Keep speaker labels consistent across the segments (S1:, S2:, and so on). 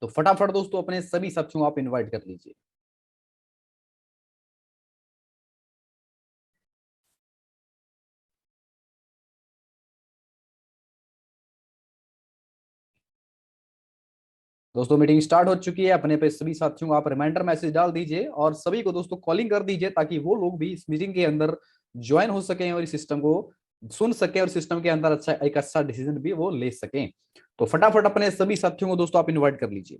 S1: तो फटाफट दोस्तों अपने सभी साथियों को आप इनवाइट कर लीजिए। दोस्तों मीटिंग स्टार्ट हो चुकी है। अपने पे सभी साथियों को आप रिमाइंडर मैसेज डाल दीजिए और सभी को दोस्तों कॉलिंग कर दीजिए ताकि वो लोग भी इस मीटिंग के अंदर ज्वाइन हो सकें और इस सिस्टम को सुन सकें और सिस्टम के अंदर एक अच्छा डिसीजन भी वो ले सकें। तो फटाफट अपने सभी साथियों को दोस्तों आप इन्वाइट कर लीजिए।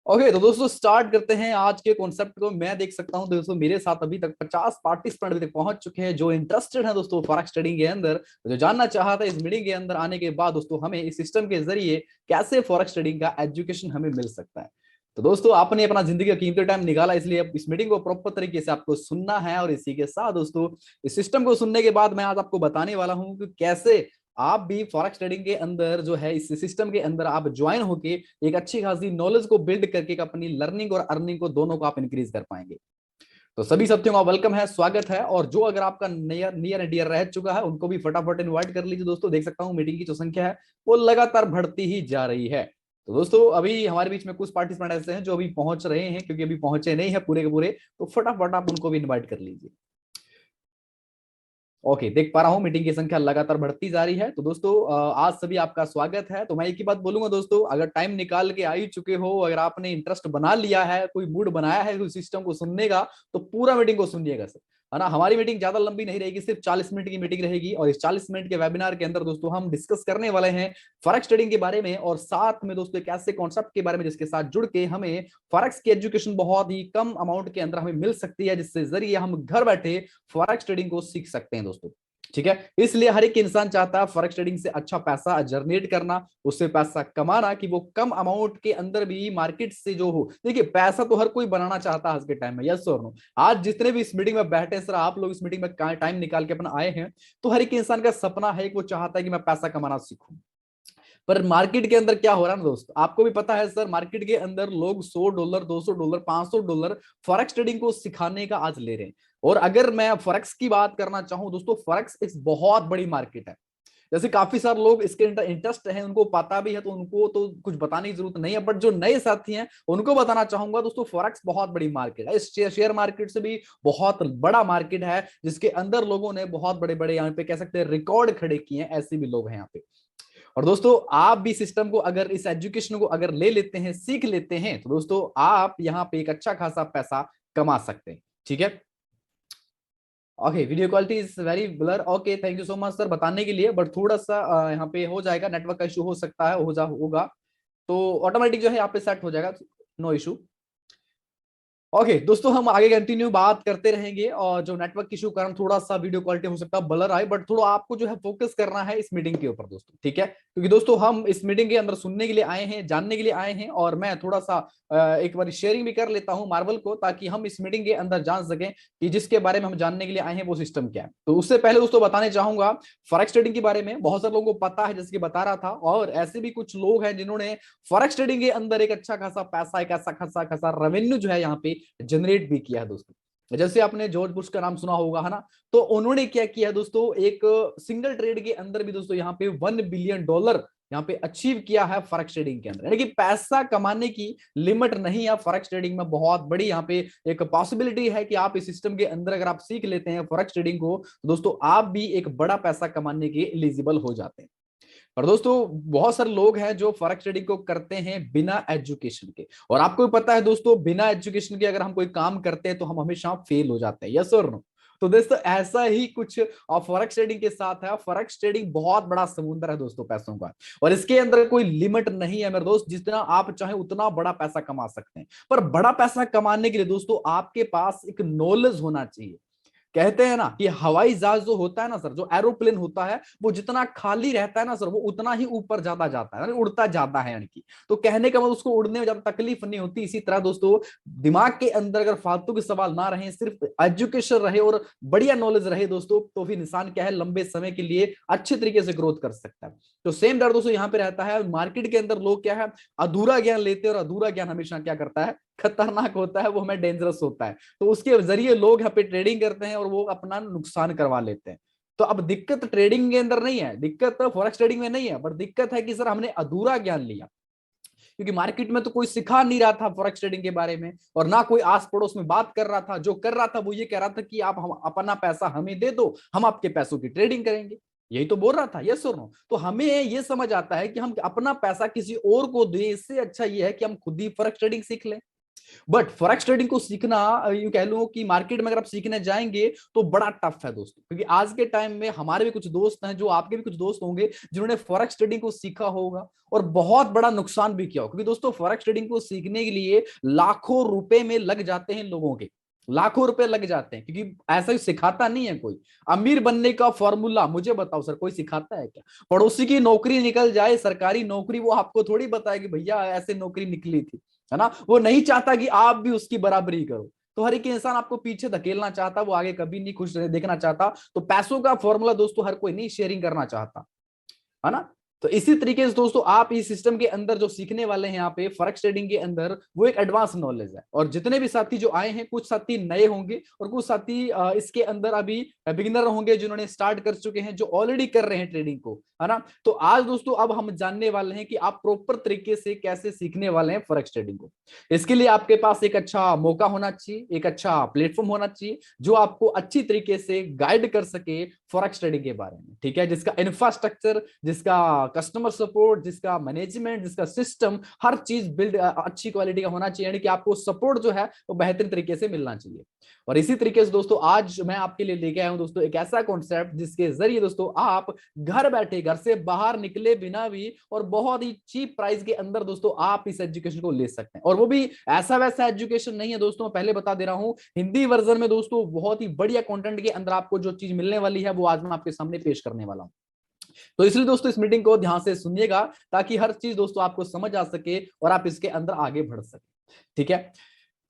S1: ओके तो दोस्तों स्टार्ट करते हैं आज के कॉन्सेप्ट को। मैं देख सकता हूं दोस्तों मेरे साथ अभी तक 50 पार्टिसिपेंट अभी तक पहुंच चुके हैं जो इंटरेस्टेड हैं दोस्तों फॉरेक्स ट्रेडिंग के अंदर, जो जानना चाहता है इस मीटिंग के अंदर आने के बाद दोस्तों हमें इस सिस्टम के जरिए कैसे फॉरेक्स ट्रेडिंग का एजुकेशन हमें मिल सकता है। तो दोस्तों आपने अपना जिंदगी का कीमती टाइम निकाला, इसलिए अब इस मीटिंग को प्रॉपर तरीके से आपको सुनना है। और इसी के साथ दोस्तों इस सिस्टम को सुनने के बाद मैं आज आपको बताने वाला हूं कि कैसे आप भी फॉरेक्स ट्रेडिंग के अंदर जो है इस सिस्टम के अंदर आप ज्वाइन होके एक अच्छी खासी नॉलेज को बिल्ड करके अपनी लर्निंग और अर्निंग को दोनों को आप इंक्रीज कर पाएंगे। तो सभी साथियों का वेलकम है, स्वागत है। और जो अगर आपका नियर एंड डियर रह चुका है उनको भी फटाफट इनवाइट कर लीजिए। दोस्तों देख सकता हूं मीटिंग की जो संख्या है वो लगातार बढ़ती ही जा रही है। तो दोस्तों अभी हमारे बीच में कुछ पार्टिसिपेंट ऐसे हैं जो अभी पहुंच रहे हैं, क्योंकि अभी पहुंचे नहीं है पूरे के पूरे, तो फटाफट आप उनको भी इन्वाइट कर लीजिए। ओके देख पा रहा हूं मीटिंग की संख्या लगातार बढ़ती जा रही है। तो दोस्तों आज सभी आपका स्वागत है। तो मैं एक ही बात बोलूंगा दोस्तों, अगर टाइम निकाल के आ ही चुके हो, अगर आपने इंटरेस्ट बना लिया है, कोई मूड बनाया है कोई सिस्टम को सुनने का, तो पूरा मीटिंग को सुनिएगा सर, है ना। हमारी मीटिंग ज्यादा लंबी नहीं रहेगी, सिर्फ 40 मिनट की मीटिंग रहेगी। और इस 40 मिनट के वेबिनार के अंदर दोस्तों हम डिस्कस करने वाले हैं फॉरेक्स ट्रेडिंग के बारे में, और साथ में दोस्तों एक ऐसे कॉन्सेप्ट के बारे में जिसके साथ जुड़ के हमें फॉरेक्स की एजुकेशन बहुत ही कम अमाउंट के अंदर हमें मिल सकती है, जिससे जरिए हम घर बैठे फॉरेक्स ट्रेडिंग को सीख सकते हैं दोस्तों। ठीक है, इसलिए हर एक इंसान चाहता है फॉरेक्स ट्रेडिंग से अच्छा पैसा जनरेट करना, उससे पैसा कमाना, कि वो कम अमाउंट के अंदर भी मार्केट से जो हो। देखिए पैसा तो हर कोई बनाना चाहता है आज के टाइम में, यस और नो। आज जितने भी इस मीटिंग में बैठे हैं सर, आप लोग इस मीटिंग में टाइम निकाल के अपना आए हैं, तो हर एक इंसान का सपना है कि वो चाहता है कि मैं पैसा कमाना सीखूं। पर मार्केट के अंदर क्या हो रहा है ना दोस्त, आपको भी पता है सर, मार्केट के अंदर लोग $100, $200, $500 फॉरेक्स ट्रेडिंग को सिखाने का आज ले रहे हैं। और अगर मैं फॉरेक्स की बात करना चाहूं दोस्तों, फॉरेक्स एक बहुत बड़ी मार्केट है। जैसे काफी सारे लोग इसके इंटरेस्ट है, उनको पता भी है, तो उनको तो कुछ बताने की जरूरत नहीं है। बट जो नए साथी हैं उनको बताना चाहूंगा दोस्तों, फॉरेक्स बहुत बड़ी मार्केट है। इस शेयर मार्केट से भी बहुत बड़ा मार्केट है, जिसके अंदर लोगों ने बहुत बड़े बड़े यहाँ पे कह सकते हैं रिकॉर्ड खड़े किए हैं। ऐसे भी लोग हैं यहाँ पे। और दोस्तों आप भी सिस्टम को अगर इस एजुकेशन को अगर ले लेते हैं, सीख लेते हैं, तो दोस्तों आप यहाँ पे एक अच्छा खासा पैसा कमा सकते हैं। ठीक है, okay video quality is very blur. Okay thank you so much sir बताने के लिए, बट थोड़ा सा यहाँ पे हो जाएगा, नेटवर्क का इशू हो सकता है, होगा तो ऑटोमेटिक जो है यहाँ पे सेट हो जाएगा, नो इशू। ओके दोस्तों हम आगे कंटिन्यू बात करते रहेंगे। और जो नेटवर्क इशू कारण थोड़ा सा वीडियो क्वालिटी हो सकता है ब्लर आए, बट थोड़ा आपको जो है फोकस करना है इस मीटिंग के ऊपर दोस्तों। ठीक है, क्योंकि दोस्तों हम इस मीटिंग के अंदर सुनने के लिए आए हैं, जानने के लिए आए हैं। और मैं थोड़ा सा एक बार शेयरिंग भी कर लेता हूं मार्वल को, ताकि हम इस मीटिंग के अंदर जान सकें कि जिसके बारे में हम जानने के लिए आए हैं वो सिस्टम क्या है। तो उससे पहले दोस्तों बताने चाहूंगा फॉरेक्स ट्रेडिंग के बारे में। बहुत सारे लोगों को पता है जैसे कि बता रहा था, और ऐसे भी कुछ लोग हैं जिन्होंने फॉरेक्स ट्रेडिंग के अंदर एक अच्छा खासा पैसा, एक ऐसा खासा खासा रेवेन्यू जो है यहाँ पे जनरेट भी किया है दोस्तों। जैसे आपने जॉर्ज बुश का नाम सुना होगा, है ना। तो उन्होंने क्या किया दोस्तों, एक सिंगल ट्रेड के अंदर भी दोस्तों यहाँ पे $1 बिलियन यहाँ पे अचीव किया है फॉरेक्स ट्रेडिंग के अंदर। यानी कि पैसा कमाने की लिमिट नहीं है फॉरेक्स ट्रेडिंग में, बहुत बड़ी यहाँ पे एक पॉसिबिलिटी है कि आप इस सिस्टम के अंदर अगर आप सीख लेते हैं फॉरेक्स ट्रेडिंग को, तो दोस्तों आप भी एक बड़ा पैसा कमाने के एलिजिबल हो जाते हैं। पर दोस्तों बहुत सारे लोग हैं जो फॉरेक्स ट्रेडिंग को करते हैं बिना एजुकेशन के। और आपको भी पता है दोस्तों, बिना एजुकेशन के अगर हम कोई काम करते हैं तो हम हमेशा फेल हो जाते हैं, यस और नो। तो दोस्तों ऐसा ही कुछ फॉरेक्स ट्रेडिंग के साथ है। फॉरेक्स ट्रेडिंग बहुत बड़ा समुद्र है दोस्तों पैसों का, और इसके अंदर कोई लिमिट नहीं है मेरे दोस्त। जितना आप चाहे उतना बड़ा पैसा कमा सकते हैं, पर बड़ा पैसा कमाने के लिए दोस्तों आपके पास एक नॉलेज होना चाहिए। कहते हैं ना कि हवाई जहाज जो होता है ना सर, जो एरोप्लेन होता है, वो जितना खाली रहता है ना सर, वो उतना ही ऊपर ज्यादा जाता है, यानी उड़ता जाता है यानी कि। तो कहने का मतलब उसको उड़ने में ज्यादा तकलीफ नहीं होती। इसी तरह दोस्तों दिमाग के अंदर अगर फालतू के सवाल ना रहे, सिर्फ एजुकेशन रहे और बढ़िया नॉलेज रहे दोस्तों, तो फिर इंसान क्या है, लंबे समय के लिए अच्छे तरीके से ग्रोथ कर सकता है। तो सेम डर दोस्तों यहाँ पे रहता है। मार्केट के अंदर लोग क्या है, अधूरा ज्ञान लेते हैं, और अधूरा ज्ञान हमेशा क्या करता है, खतरनाक होता है, वो हमें डेंजरस होता है। तो उसके जरिए लोग यहाँ पे ट्रेडिंग करते हैं और वो अपना नुकसान करवा लेते हैं। तो अब दिक्कत ट्रेडिंग के अंदर नहीं है, दिक्कत फॉरेक्स ट्रेडिंग में नहीं है, बट दिक्कत है कि सर हमने अधूरा ज्ञान लिया, क्योंकि मार्केट में तो कोई सिखा नहीं रहा था फॉरेक्स ट्रेडिंग के बारे में, और ना कोई आस पड़ोस में बात कर रहा था। जो कर रहा था वो ये कह रहा था कि आप हम अपना पैसा हमें दे दो, हम आपके पैसों की ट्रेडिंग करेंगे। यही तो बोल रहा था, यस और नो। तो हमें ये समझ आता है कि हम अपना पैसा किसी और को दें, इससे अच्छा ये है कि हम खुद ही फॉरेक्स ट्रेडिंग सीख लें। बट फॉरेक्स ट्रेडिंग को सीखना, यूं कह लो कि मार्केट में अगर आप सीखने जाएंगे तो बड़ा टफ है दोस्तों। क्योंकि आज के टाइम में हमारे भी कुछ दोस्त हैं, जो आपके भी कुछ दोस्त होंगे, जिन्होंने फॉरेक्स ट्रेडिंग को सीखा होगा और बहुत बड़ा नुकसान भी किया हो। क्योंकि दोस्तों फॉरेक्स ट्रेडिंग को सीखने के लिए लाखों रुपए में लग जाते हैं लोगों के, लाखों रुपए लग जाते हैं, क्योंकि ऐसा ही सिखाता नहीं है कोई। अमीर बनने का फॉर्मूला मुझे बताओ सर, कोई सिखाता है क्या? पड़ोसी की नौकरी निकल जाए, सरकारी नौकरी, वो आपको थोड़ी बताएगी भैया ऐसे नौकरी निकली थी, है ना। वो नहीं चाहता कि आप भी उसकी बराबरी करो। तो हर एक इंसान आपको पीछे धकेलना चाहता, वो आगे कभी नहीं खुश देखना चाहता। तो पैसों का फॉर्मूला दोस्तों हर कोई नहीं शेयरिंग करना चाहता, है ना। तो इसी तरीके से दोस्तों आप इस सिस्टम के अंदर जो सीखने वाले हैं यहाँ पे फॉरेक्स ट्रेडिंग के अंदर, वो एक एडवांस नॉलेज है। और जितने भी साथी जो आए हैं, कुछ साथी नए होंगे और कुछ साथी इसके अंदर अभी बिगिनर होंगे, जिन्होंने स्टार्ट कर चुके हैं, जो ऑलरेडी कर रहे हैं ट्रेडिंग को, है ना। तो आज दोस्तों अब हम जानने वाले हैं कि आप प्रॉपर तरीके से कैसे सीखने वाले हैं फॉरेक्स ट्रेडिंग को। इसके लिए आपके पास एक अच्छा मौका होना चाहिए, एक अच्छा प्लेटफॉर्म होना चाहिए, जो आपको अच्छी तरीके से गाइड कर सके फॉरेक्स ट्रेडिंग के बारे में, ठीक है। जिसका इंफ्रास्ट्रक्चर, जिसका कस्टमर सपोर्ट, जिसका मैनेजमेंट, जिसका सिस्टम, हर चीज बिल्ड अच्छी क्वालिटी का होना चाहिए। यानी कि आपको सपोर्ट जो है वो बेहतरीन तरीके से मिलना चाहिए। और इसी तरीके से दोस्तों आज मैं आपके लिए लेके आया हूं दोस्तों एक ऐसा कॉन्सेप्ट, जिसके जरिए दोस्तों आप घर बैठे, घर से बाहर निकले बिना भी, और बहुत ही चीप प्राइस के अंदर दोस्तों आप इस एजुकेशन को ले सकते हैं। और वो भी ऐसा वैसा एजुकेशन नहीं है दोस्तों, मैं पहले बता दे रहा हूं, हिंदी वर्जन में दोस्तों बहुत ही बढ़िया कंटेंट के अंदर आपको जो चीज मिलने वाली है, वो आज मैं आपके सामने पेश करने वाला हूं। तो इसलिए दोस्तों इस मीटिंग को ध्यान से सुनिएगा, ताकि हर चीज दोस्तों आपको समझ आ सके और आप इसके अंदर आगे बढ़ सके, ठीक है।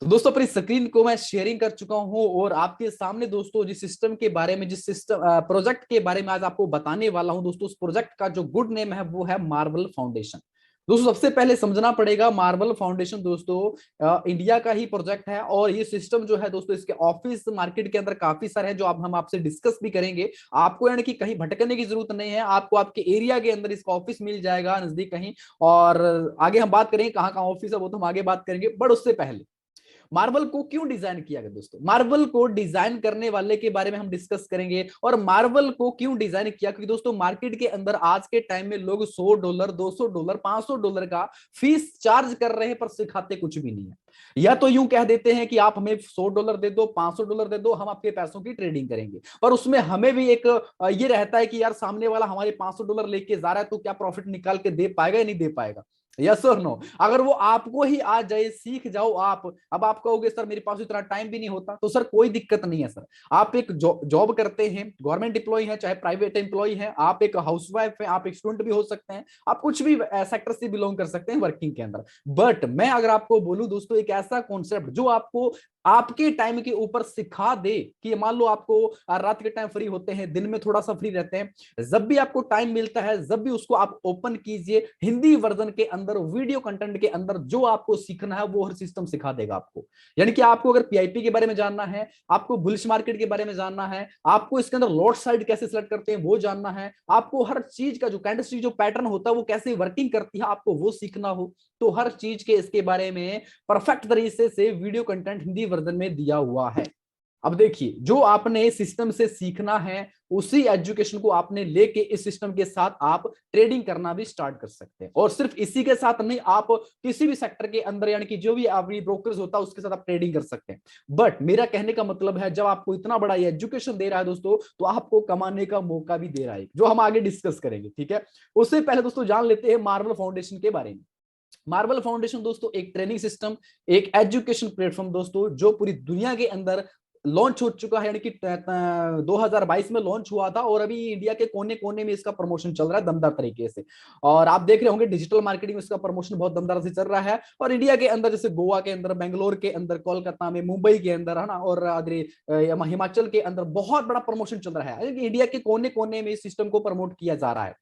S1: तो दोस्तों अपनी स्क्रीन को मैं शेयरिंग कर चुका हूं, और आपके सामने दोस्तों जिस सिस्टम के बारे में, जिस सिस्टम प्रोजेक्ट के बारे में आज आपको बताने वाला हूं दोस्तों, उस प्रोजेक्ट का जो गुड नेम है वो है मार्बल फाउंडेशन। दोस्तों सबसे पहले समझना पड़ेगा, मार्बल फाउंडेशन दोस्तों इंडिया का ही प्रोजेक्ट है, और ये सिस्टम जो है दोस्तों, इसके ऑफिस मार्केट के अंदर काफी सारे हैं, जो आप हम आपसे डिस्कस भी करेंगे। आपको यानी कि कहीं भटकने की जरूरत नहीं है, आपको आपके एरिया के अंदर इसका ऑफिस मिल जाएगा नजदीक कहीं। और आगे हम बात करेंगे कहाँ कहाँ ऑफिस है, वो तो हम आगे बात करेंगे। बट उससे पहले मार्बल को क्यों डिजाइन किया गया दोस्तों, मार्बल को डिजाइन करने वाले के बारे में हम डिस्कस करेंगे। और मार्बल को क्यों डिजाइन किया, क्योंकि दोस्तों मार्केट के अंदर आज के टाइम में लोग $100, $200, $500 का फीस चार्ज कर रहे हैं, पर सिखाते कुछ भी नहीं है। या तो यूं कह देते हैं कि आप हमें $100 दे दो, $500 दे दो, हम आपके पैसों की ट्रेडिंग करेंगे। पर उसमें हमें भी एक ये रहता है कि यार सामने वाला हमारे $500 लेके जा रहा है, तो क्या प्रॉफिट निकाल के दे पाएगा या नहीं दे पाएगा, यस और नो। अगर वो आपको ही आ जाए, सीख जाओ आप, अब आप कहोगे सर मेरे पास इतना टाइम भी नहीं होता, तो सर कोई दिक्कत नहीं है सर। आप एक जॉब करते हैं, गवर्नमेंट एम्प्लॉय है चाहे प्राइवेट एम्प्लॉय है, आप एक हाउसवाइफ है, आप एक स्टूडेंट भी हो सकते हैं, आप कुछ भी सेक्टर से बिलोंग कर सकते हैं वर्किंग के अंदर। बट मैं अगर आपको बोलूं दोस्तों, एक ऐसा कॉन्सेप्ट जो आपको आपके टाइम के ऊपर सिखा दे, कि मान लो आपको रात के टाइम फ्री होते हैं, दिन में थोड़ा सा फ्री रहते हैं, जब भी आपको टाइम मिलता है, जब भी उसको आप ओपन कीजिए, हिंदी वर्जन के अंदर, वीडियो कंटेंट के अंदर जो आपको सीखना है वो हर सिस्टम सिखा देगा आपको। यानी कि आपको अगर पीआईपी के बारे में जानना है, आपको बुलिश मार्केट के बारे में जानना है, आपको इसके अंदर लॉट साइड कैसे सिलेक्ट करते हैं वो जानना है, आपको हर चीज का जो कैंडलस्टिक जो पैटर्न होता है वो कैसे वर्किंग करती है आपको वो सीखना हो, तो हर चीज के इसके बारे में परफेक्ट तरीके से वीडियो कंटेंट हिंदी वर्जन में दिया हुआ है। अब देखिए, जो आपने सिस्टम से सीखना है उसी एजुकेशन को आपने लेके इस सिस्टम के साथ आप ट्रेडिंग करना भी स्टार्ट कर सकते हैं। और सिर्फ इसी के साथ नहीं, आप किसी भी सेक्टर के अंदर, यानी कि जो भी आपकी ब्रोकर्स होता है उसके साथ आप ट्रेडिंग कर सकते हैं। बट मेरा कहने का मतलब है, जब आपको इतना बड़ा ये एजुकेशन दे रहा है दोस्तों, तो आपको कमाने का मौका भी दे रहा है, जो हम आगे डिस्कस करेंगे, ठीक है। उससे पहले दोस्तों जान लेते हैं मार्वल फाउंडेशन के बारे में। मार्वल फाउंडेशन दोस्तों एक ट्रेनिंग सिस्टम, एक एजुकेशन प्लेटफॉर्म दोस्तों, जो पूरी दुनिया के अंदर लॉन्च हो चुका है, यानी कि 2022 में लॉन्च हुआ था, और अभी इंडिया के कोने कोने में इसका प्रमोशन चल रहा है दमदार तरीके से। और आप देख रहे होंगे डिजिटल मार्केटिंग में इसका प्रमोशन बहुत दमदार से चल रहा है। और इंडिया के अंदर जैसे गोवा के अंदर, बेंगलोर के अंदर, कोलकाता में, मुंबई के अंदर, है ना, और हिमाचल के अंदर बहुत बड़ा प्रमोशन चल रहा है। इंडिया के कोने कोने में इस सिस्टम को प्रमोट किया जा रहा है,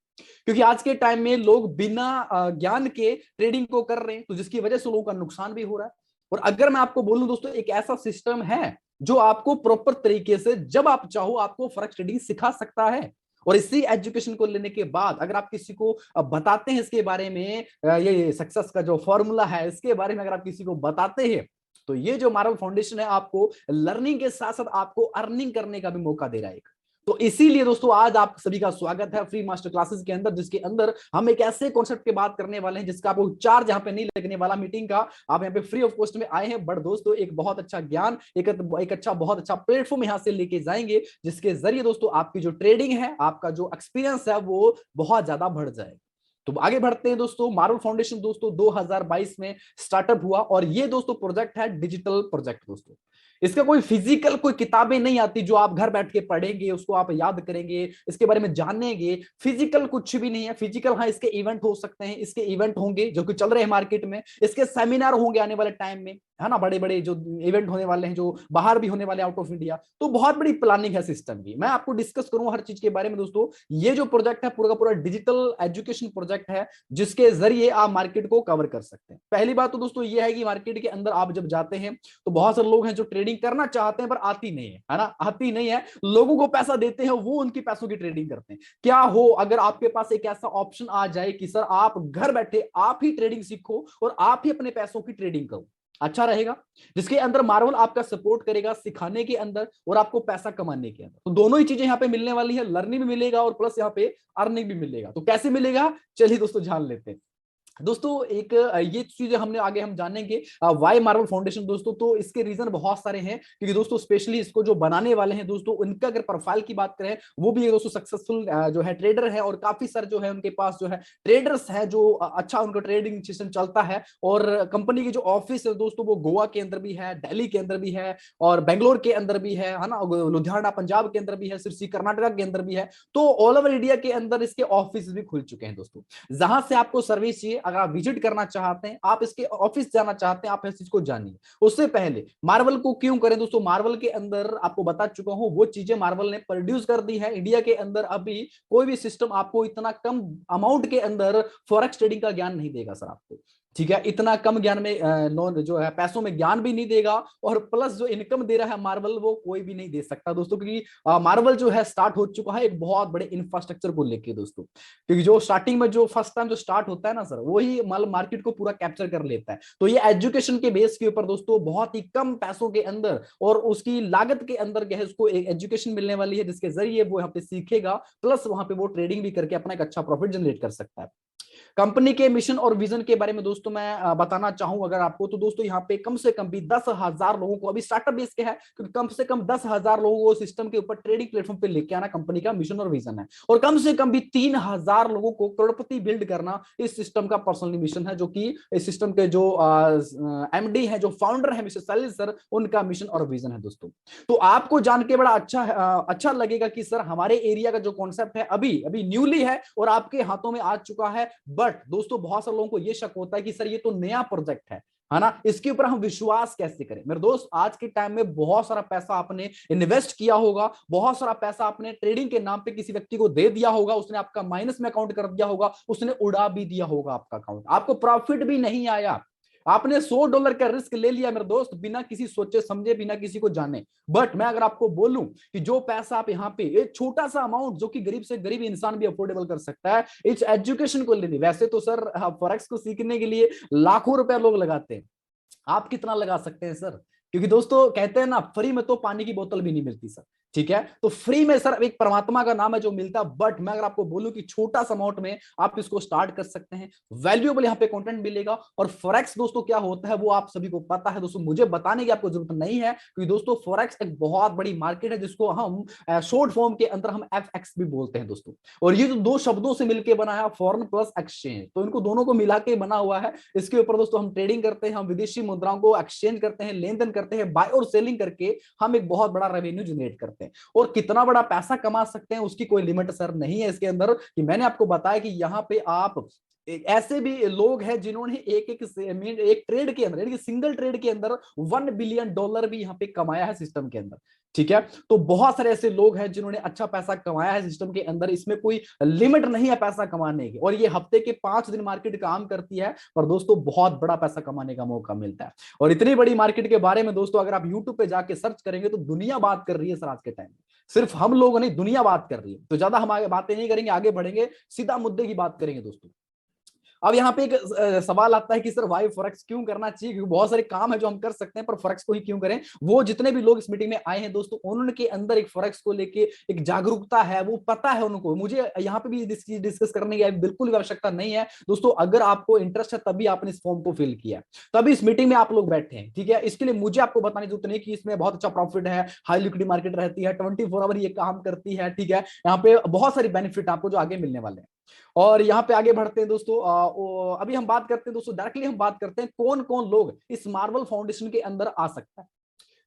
S1: क्योंकि आज के टाइम में लोग बिना ज्ञान के ट्रेडिंग को कर रहे हैं, तो जिसकी वजह से लोगों का नुकसान भी हो रहा है। और अगर मैं आपको बोलूं दोस्तों, एक ऐसा सिस्टम है जो आपको प्रॉपर तरीके से जब आप चाहो आपको फॉरेक्स ट्रेडिंग सिखा सकता है। और इसी एजुकेशन को लेने के बाद अगर आप किसी को बताते हैं इसके बारे में, ये सक्सेस का जो फॉर्मूला है इसके बारे में अगर आप किसी को बताते हैं, तो ये जो मार्वल फाउंडेशन है आपको लर्निंग के साथ साथ आपको अर्निंग करने का भी मौका दे रहा है। तो इसीलिए दोस्तों आज आप सभी का स्वागत है फ्री मास्टर क्लासेस के अंदर, जिसके अंदर हम एक ऐसे कॉन्सेप्ट की बात करने वाले हैं जिसका आपको चार्ज यहाँ पे नहीं लगने वाला मीटिंग का। आप यहाँ पे फ्री ऑफ कॉस्ट में आए हैं, बट दोस्तों एक बहुत अच्छा ज्ञान, एक बहुत अच्छा प्लेटफॉर्म यहाँ से लेके जाएंगे, जिसके जरिए दोस्तों आपकी जो ट्रेडिंग है, आपका जो एक्सपीरियंस है, वो बहुत ज्यादा बढ़ जाएगा। तो आगे बढ़ते हैं दोस्तों। मार्वल फाउंडेशन दोस्तों 2022 में स्टार्टअप हुआ, और ये दोस्तों प्रोजेक्ट है डिजिटल प्रोजेक्ट दोस्तों। इसका कोई फिजिकल कोई किताबें नहीं आती जो आप घर बैठ के पढ़ेंगे, उसको आप याद करेंगे, इसके बारे में जानेंगे। फिजिकल कुछ भी नहीं है। फिजिकल हाँ, इसके इवेंट हो सकते हैं, इसके इवेंट होंगे जो कि चल रहे हैं मार्केट में, इसके सेमिनार होंगे आने वाले टाइम में, है ना, बड़े बड़े जो इवेंट होने वाले हैं, जो बाहर भी होने वाले आउट ऑफ इंडिया। तो बहुत बड़ी प्लानिंग है सिस्टम की। मैं आपको डिस्कस करूंगा हर चीज के बारे में दोस्तों। ये जो प्रोजेक्ट है पूरा का पूरा डिजिटल एजुकेशन प्रोजेक्ट है, जिसके जरिए आप मार्केट को कवर कर सकते हैं। पहली बात तो दोस्तों ये है कि मार्केट के अंदर आप जब जाते हैं तो बहुत सारे लोग हैं जो ट्रेडिंग करना चाहते हैं पर आती नहीं है ना, आती नहीं है। लोगों को पैसा देते हैं, वो उनकी पैसों की ट्रेडिंग करते हैं। क्या हो अगर आपके पास एक ऐसा ऑप्शन आ जाए कि सर आप घर बैठे आप ही ट्रेडिंग सीखो और आप ही अपने पैसों की ट्रेडिंग करो, अच्छा रहेगा। जिसके अंदर मार्वल आपका सपोर्ट करेगा सिखाने के अंदर और आपको पैसा कमाने के अंदर। तो दोनों ही चीजें यहाँ पे मिलने वाली है, लर्निंग भी मिलेगा और प्लस यहाँ पे अर्निंग भी मिलेगा। तो कैसे मिलेगा, चलिए दोस्तों जान लेते हैं। दोस्तों एक ये चीजें हमने आगे हम जानेंगे वाई मार्वल फाउंडेशन दोस्तों। तो इसके रीजन बहुत सारे हैं, क्योंकि दोस्तों स्पेशली इसको जो बनाने वाले हैं दोस्तों, उनका अगर प्रोफाइल की बात करें, वो भी दोस्तों सक्सेसफुल जो है ट्रेडर है, और काफी सारे जो है उनके पास जो है ट्रेडर्स है, जो अच्छा उनका ट्रेडिंग सिस्टम चलता है। और कंपनी की जो ऑफिस है दोस्तों, वो गोवा के अंदर भी है, दिल्ली के अंदर भी है, और बेंगलोर के अंदर भी है ना, लुधियाना पंजाब के अंदर भी है, सिर्सी कर्नाटका के अंदर भी है। तो ऑल ओवर इंडिया के अंदर इसके ऑफिस भी खुल चुके हैं दोस्तों। जहां से आपको सर्विस चाहिए, अगर आप विजिट करना चाहते हैं, आप इसके ऑफिस जाना चाहते हैं, आप इस चीज को जानिए। उससे पहले मार्वल को क्यों करें दोस्तों, मार्वल के अंदर आपको बता चुका हूं वो चीजें मार्वल ने प्रोड्यूस कर दी है। इंडिया के अंदर अभी कोई भी सिस्टम आपको इतना कम अमाउंट के अंदर फॉरेक्स ट्रेडिंग का ज्ञान नहीं देगा सर आपको, ठीक है। इतना कम ज्ञान में नॉन जो है पैसों में ज्ञान भी नहीं देगा, और प्लस जो इनकम दे रहा है मार्वल, वो कोई भी नहीं दे सकता दोस्तों। क्योंकि मार्वल जो है स्टार्ट हो चुका है एक बहुत बड़े इंफ्रास्ट्रक्चर को लेके दोस्तों। क्योंकि जो स्टार्टिंग में जो फर्स्ट टाइम जो स्टार्ट होता है ना सर, वही मार्केट को पूरा कैप्चर कर लेता है। तो ये एजुकेशन के बेस के ऊपर दोस्तों बहुत ही कम पैसों के अंदर और उसकी लागत के अंदर क्या है, उसको एक एजुकेशन मिलने वाली है, जिसके जरिए वो यहाँ पे सीखेगा, प्लस वहां पे वो ट्रेडिंग भी करके अपना एक अच्छा प्रॉफिट जनरेट कर सकता है। कंपनी के मिशन और विजन के बारे में दोस्तों मैं बताना चाहूं अगर आपको, तो दोस्तों यहाँ पे कम से कम भी 10,000 लोगों को, अभी स्टार्टअप बेस के है, क्योंकि कम से कम 10,000 लोगों को सिस्टम के ऊपर ट्रेडिंग प्लेटफॉर्म पे लेके आना कंपनी का मिशन और विजन है। और कम से कम भी 3,000 लोगों को करोड़पति बिल्ड करना इस सिस्टम का पर्सनली मिशन है, जो कि इस सिस्टम के जो एमडी है, जो फाउंडर है मिस्टर सैलिल सर, उनका मिशन और विजन है दोस्तों। तो आपको जान के बड़ा अच्छा लगेगा कि सर हमारे एरिया का जो कॉन्सेप्ट है अभी अभी न्यूली है और आपके हाथों में आ चुका है। बट दोस्तों बहुत सारे लोगों को यह शक होता है कि सर ये तो नया प्रोजेक्ट है ना, इसके ऊपर हम विश्वास कैसे करें। मेरे दोस्त आज के टाइम में बहुत सारा पैसा आपने इन्वेस्ट किया होगा, बहुत सारा पैसा आपने ट्रेडिंग के नाम पे किसी व्यक्ति को दे दिया होगा, उसने आपका माइनस में अकाउंट कर दिया होगा, उसने उड़ा भी दिया होगा आपका अकाउंट, आपको प्रॉफिट भी नहीं आया। आपने $100 का रिस्क ले लिया मेरे दोस्त, बिना किसी सोचे समझे, बिना किसी को जाने। बट मैं अगर आपको बोलूं कि जो पैसा आप यहाँ पे एक छोटा सा अमाउंट जो कि गरीब से गरीब इंसान भी अफोर्डेबल कर सकता है इस एजुकेशन को लेने, वैसे तो सर फॉरेक्स को सीखने के लिए लाखों रुपए लोग लगाते हैं, आप कितना लगा सकते हैं सर? क्योंकि दोस्तों कहते हैं ना, फ्री में तो पानी की बोतल भी नहीं मिलती सर, ठीक है। तो फ्री में सर एक परमात्मा का नाम है जो मिलता है, बट मैं अगर आपको बोलूं कि छोटा सा अमाउंट में आप इसको स्टार्ट कर सकते हैं, वैल्यूएबल यहाँ पे कंटेंट मिलेगा। और फॉरेक्स दोस्तों क्या होता है वो आप सभी को पता है दोस्तों, मुझे बताने की आपको जरूरत नहीं है, क्योंकि दोस्तों फॉरेक्स एक बहुत बड़ी मार्केट है जिसको हम शॉर्ट फॉर्म के अंदर हम FX भी बोलते हैं दोस्तों। और ये जो दो शब्दों से मिलकर बना है, फॉरेन प्लस एक्सचेंज, तो इनको दोनों को मिला के बना हुआ है। इसके ऊपर दोस्तों हम ट्रेडिंग करते हैं, हम विदेशी मुद्राओं को एक्सचेंज करते हैं, लेन देन करते हैं, बाय और सेलिंग करके हम एक बहुत बड़ा रेवेन्यू जनरेट करते हैं। और कितना बड़ा पैसा कमा सकते हैं उसकी कोई लिमिट सर नहीं है इसके अंदर। कि मैंने आपको बताया कि यहाँ पे आप ऐसे भी लोग हैं जिन्होंने एक ट्रेड के अंदर, सिंगल ट्रेड के अंदर $1 बिलियन भी यहाँ पे कमाया है सिस्टम के अंदर, ठीक है। तो बहुत सारे ऐसे लोग हैं जिन्होंने अच्छा पैसा कमाया है सिस्टम के अंदर, इसमें कोई लिमिट नहीं है पैसा कमाने की। और ये हफ्ते के 5 दिन मार्केट काम करती है, पर दोस्तों बहुत बड़ा पैसा कमाने का मौका मिलता है। और इतनी बड़ी मार्केट के बारे में दोस्तों अगर आप यूट्यूब पे जाके सर्च करेंगे तो दुनिया बात कर रही है सर आज के टाइम में, सिर्फ हम लोग नहीं, दुनिया बात कर रही है। तो ज्यादा हम आगे बातें नहीं करेंगे, आगे बढ़ेंगे, सीधा मुद्दे की बात करेंगे दोस्तों। अब यहाँ पे एक सवाल आता है कि सर वाई फॉरेक्स क्यों करना चाहिए, क्योंकि बहुत सारे काम है जो हम कर सकते हैं, पर फॉरेक्स को ही क्यों करें। वो जितने भी लोग इस मीटिंग में आए हैं दोस्तों, उनके अंदर एक फॉरेक्स को लेके एक जागरूकता है, वो पता है उनको। मुझे यहाँ पे भी डिस्कस करने की बिल्कुल भी आवश्यकता नहीं है दोस्तों। अगर आपको इंटरेस्ट है तभी आपने इस फॉर्म को फिल किया, तभी इस मीटिंग में आप लोग बैठे हैं, ठीक है। इसके लिए मुझे आपको बताने की जरूरत नहीं कि इसमें बहुत अच्छा प्रॉफिट है, हाई लिक्विडिटी मार्केट रहती है, 24 आवर ये काम करती है, ठीक है। यहाँ पे बहुत सारी बेनिफिट आपको जो आगे मिलने वाले हैं। और यहाँ पे आगे बढ़ते हैं दोस्तों। अभी हम बात करते हैं दोस्तों, डायरेक्टली हम बात करते हैं कौन कौन लोग इस मार्वल फाउंडेशन के अंदर आ सकता है।